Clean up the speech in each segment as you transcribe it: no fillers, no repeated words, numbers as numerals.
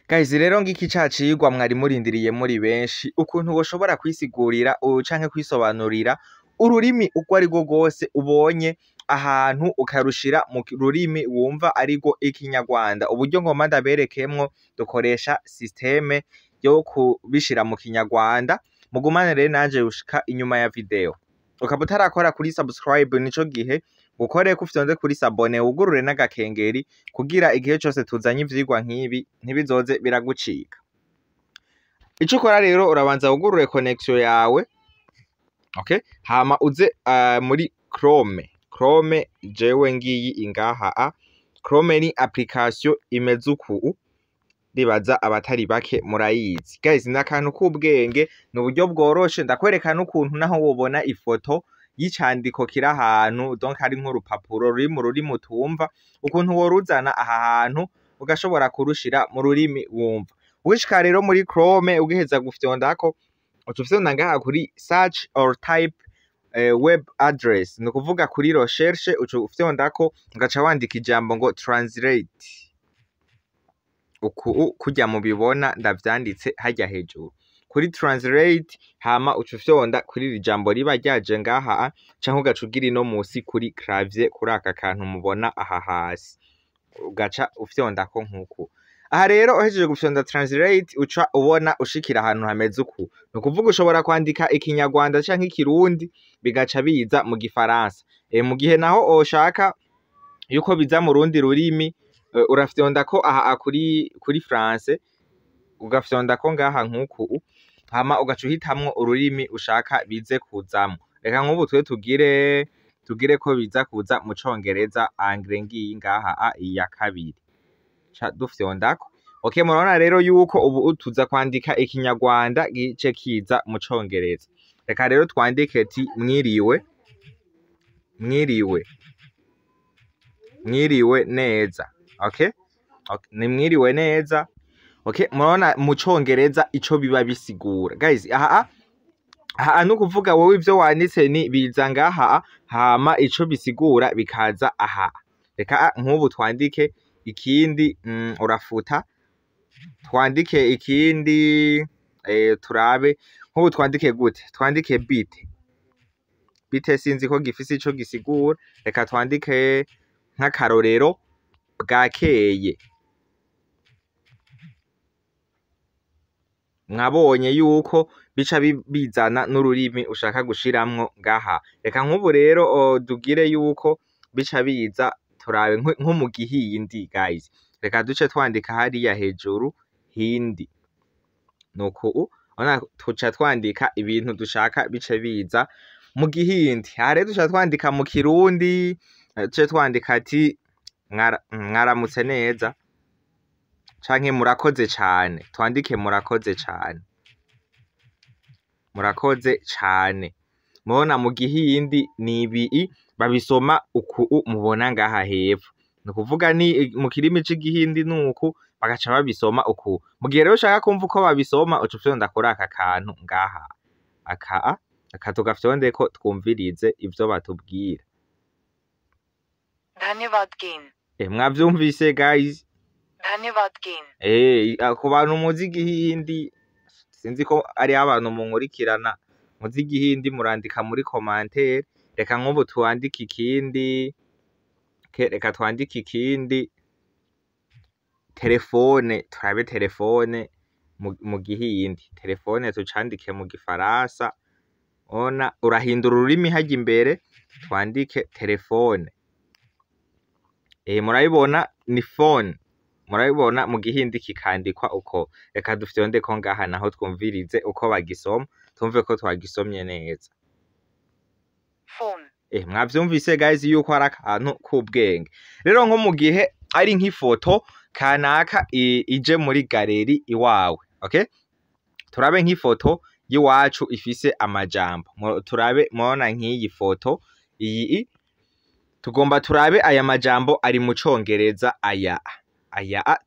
Guys rero ngiki cacigwa mwari murindiriye muri benshi ukuntu woshobora kwisigurira canke kwisobanurira ururimi uko ari rwo rwose ubonye ahantu ukarushira mu rurimi wumva ari rwo ikinyarwanda. Uburyo ngomba ndaberekemwo dukoresha systeme yo kubishira mu kinyarwanda. Mugumane rero nanje gushika inyuma ya video. Ukaba utarakora kuri subscribe nico gihe ukore kufyonze kuri sabone wugurure n'agakengeri kugira igihe cyose tuzanye ivyigwa nk'ibi ntibizoze biragucika. Ico ukora rero urabanza wugurure connection yawe, okay? Hama uze muri Chrome jewe ngiyi ingaha. Chrome ni application imeze uku, ndibaza abatari bake murayizi. Guys nakantu k'ubwenge n'uburyo bworoshe ndakwereka n'ukuntu naho wobona ifoto y'icandiko kiri ahantu donc ari nk'urupapuro ruri mu rurimi utumva, ukuntu woruzana aha hantu ugashobora kurushira mu rurimi wumva. Wishika rero muri Chrome ugiheza gufyondako utufyonda ngaha kuri search or type web address, ni kuvuga kuri recherche ufyondako ugaca wandika ijambo ngo translate. Uku kujya mu bibona ndavyanditse hajya hejuru kuri translate, hama ucufyonda kuri iri jambo riba ryaje ngaha canke ugacugira ino musi kuri clavier kuri aka kantu mubona aha hasi ugaca ufyondako nkuku. Aha rero uhejeje gufyonda translate uca ubona ushikira ahantu hameze uku, ni kuvuga ushobora kwandika ikinyarwanda canke ikirundi bigaca biza mu gifaransa. Mu gihe naho oshaka yuko biza mu rundi rurimi urafyondako aha kuri France ugafyondako ngaha nkuku, hama ugaca uhitamwo ururimi ushaka bize kuzamwo. Reka nk'ubu tugire ko biza kuza mu Congereza, anglais ngiyi ngaha iya kabiri ca dufyondako. Okay, murabona rero yuko ubu tuza kwandika ikinyarwanda gice kiza mu Congereza. Reka rero twandike ti mwiriwe neza. Okay? Ni mwiriwe neza. Okay, murabona mu Congereza ico biba bisigura. Guys, aha nukuvuga wowe ivyo wanditse ni biza ngaha, hama ico bisigura bikaza aha. Reka nk'ubu twandike ikindi, urafuta twandike ikindi, turabe nk'ubu twandike gute, twandike bite sinzi ko gifise ico gisigura. Reka twandike nk'akarorero bwakeye. Mwabonye yuko bica bizana n'ururimi ushaka gushiramwo ngaha. Reka nk'ubu rero dugire yuko bica biza turabe nko mu gihindi. Guys reka duce twandika hariya hejuru hindi, nuko ona tuca twandika ibintu dushaka bice biza mu gihindi. Aha rero duca twandika mu kirundi, duce twandika ati mwaramutse neza canke murakoze cane. Twandike murakoze cane. Mubona mu gihindi ni ibi babisoma uku mubona ngaha hepfo, ni kuvuga ni mu kirimi c'igihindi nuku bagaca babisoma uku. Mu gihe rero ushaka kumva uko babisoma uca ufyonda kuri aka kantu ngaha, aka tugafyondeko twumvirize ivyo batubwira. धन्यवाद केन. Mwavyumvise guys? धन्यवाद केन. Ku bantu muzi igihindi sinzi ko ari abantu munkurikirana muzi igihindi murandika muri commentaire. Reka nk'ubu twandike ikindi, reka twandike ikindi telefone, turabe telefone mu gihindi. Telefone tucandike mu gifaransa. Ona urahindura ururimi hajya imbere twandike telefone. Murabibona ni phone, murabibona mu gihindi kikandikwa uko. Reka dufyondeko ngaha naho twumvirize uko bagisoma, tumve ko twagisomye neza. Phone. Mwavyumvise guys yuko ari akantu k'ubwenge. Rero nko mu gihe ari nk'ifoto kanaka ije muri galeri iwawe, okay? Turabe nk'ifoto y'iwacu ifise amajambo. Turabe mubona nk'iyi foto iyi, tugomba turabe aya majambo ari mu Congereza. Aya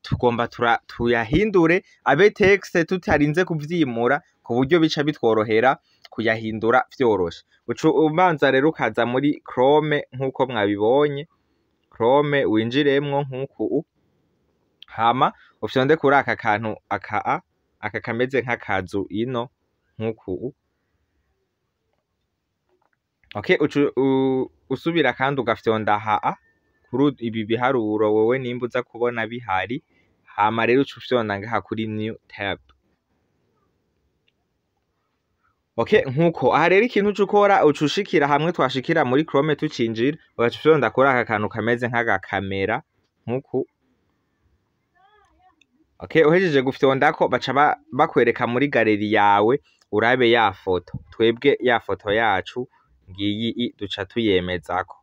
tugomba tuyahindure abe texte tutarinze kuvyimura, ku buryo bica bitworohera kuyahindura vyoroshe. Umanza rero ukaza muri Chrome nkuko mwabibonye. Chrome winjiremwo nkuku, hama ufyonde kuri aka kantu aka kameze nk'akazu ino nk'uku. Okay, usubira kandi ugafyonda aha kuri ibi biharuro wowe nimba uza kubona bihari, hama rero uca ufyonda ngaha kuri new tab. Okay, nkuko aha rero ikintu ukora ucushikira hamwe twashikira muri Chrome tucinjira, ugaca ufyonda kuri aka kantu kameze nk'agakamera nkuku. Okay, uhejeje gufyondako baca bakwereka muri galeri yawe urabe ya foto. Twebwe ya foto yacu ngiyi duca tuyemezako.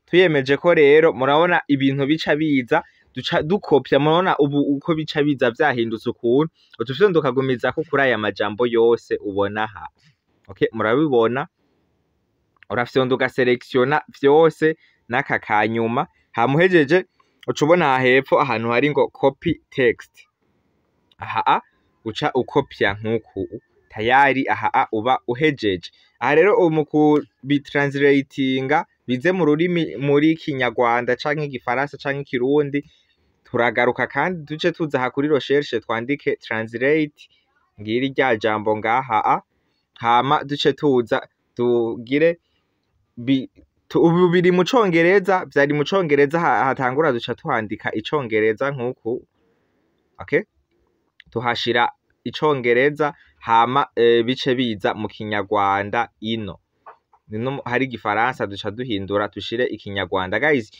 Tuyemeje ko rero murabona ibintu bica biza duca dukopya, murabona ubu uko bica biza vyahindutse ukuntu utufyonda ukagumizako kuri aya majambo yose ubona aha. Okay, murabibona urafyonda ugaselektiona vyose n'aka kanyuma, hamuhejeje uca ubona aha hepfo ahantu hari ngo copy text. Aha uca ukopya nkuku tayari, aha uba uhejeje. Aha rero mu kubitranslatinga bize mu rurimi muri Kinyarwanda canke Igifaransa canke Ikirundi, turagaruka kandi duce tuza aha kuri recherche twandike translate ngiri rya jambo ngaha, hama duce tuza tugire ubu biri mu Congereza, vyari mu Congereza hatangura duca tuhandika Icongereza nkuku. Okay, tuhashira Icongereza hama bice biza mu Kinyarwanda ino hari Igifaransa duca duhindura dushire Ikinyarwanda. Guys,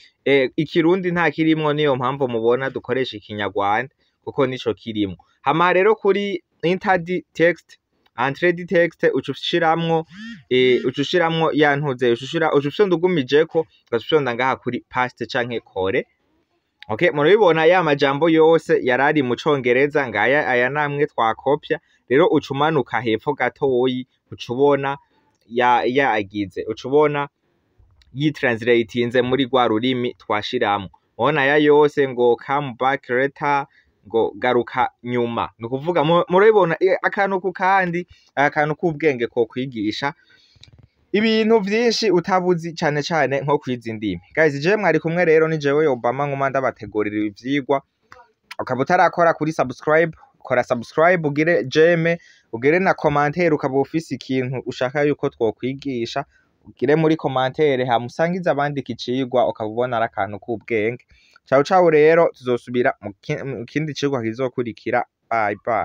Ikirundi nta kirimwo, niyo mpamvu mubona dukoresha Ikinyarwanda kuko nico kirimwo. Hama rero kuri entered text, entered text ucushiramwo yantuze ucufyonda ugumijeko ugafyonda ngaha kuri paste canke kore. Okay, murabibona ya majambo yose yarari mu Congereza ngaya aya namwe twakopya. Rero ucumanuka hepfo gatoyi ucubona yagize ucubona yitranslatinze muri gwa rurimi twashiramo. Ubona ya yose ngo come back later, ngo garuka nyuma. Nukuvuga murabibona akantu ku kandi, akantu k'ubwenge ko kwigisha ibintu vyinshi utabuzi cane cane nko kwiza indimi. Guys, je mwari kumwe rero ni jewe Obama nkuma ndabategurira ivyigwa. Ukaba utarakora kuri subscribe, kora subscribe, ugire jeme, ugire na commentaire, ukaba ufise ikintu ushaka yuko twokwigisha ugire muri commentaire, hamusangiza abandika icigwa ukaba ubona ari akantu k'ubwenge. Ciao ciao rero, tuzosubira mu kindi cigwa kizokurikira. Bye bye.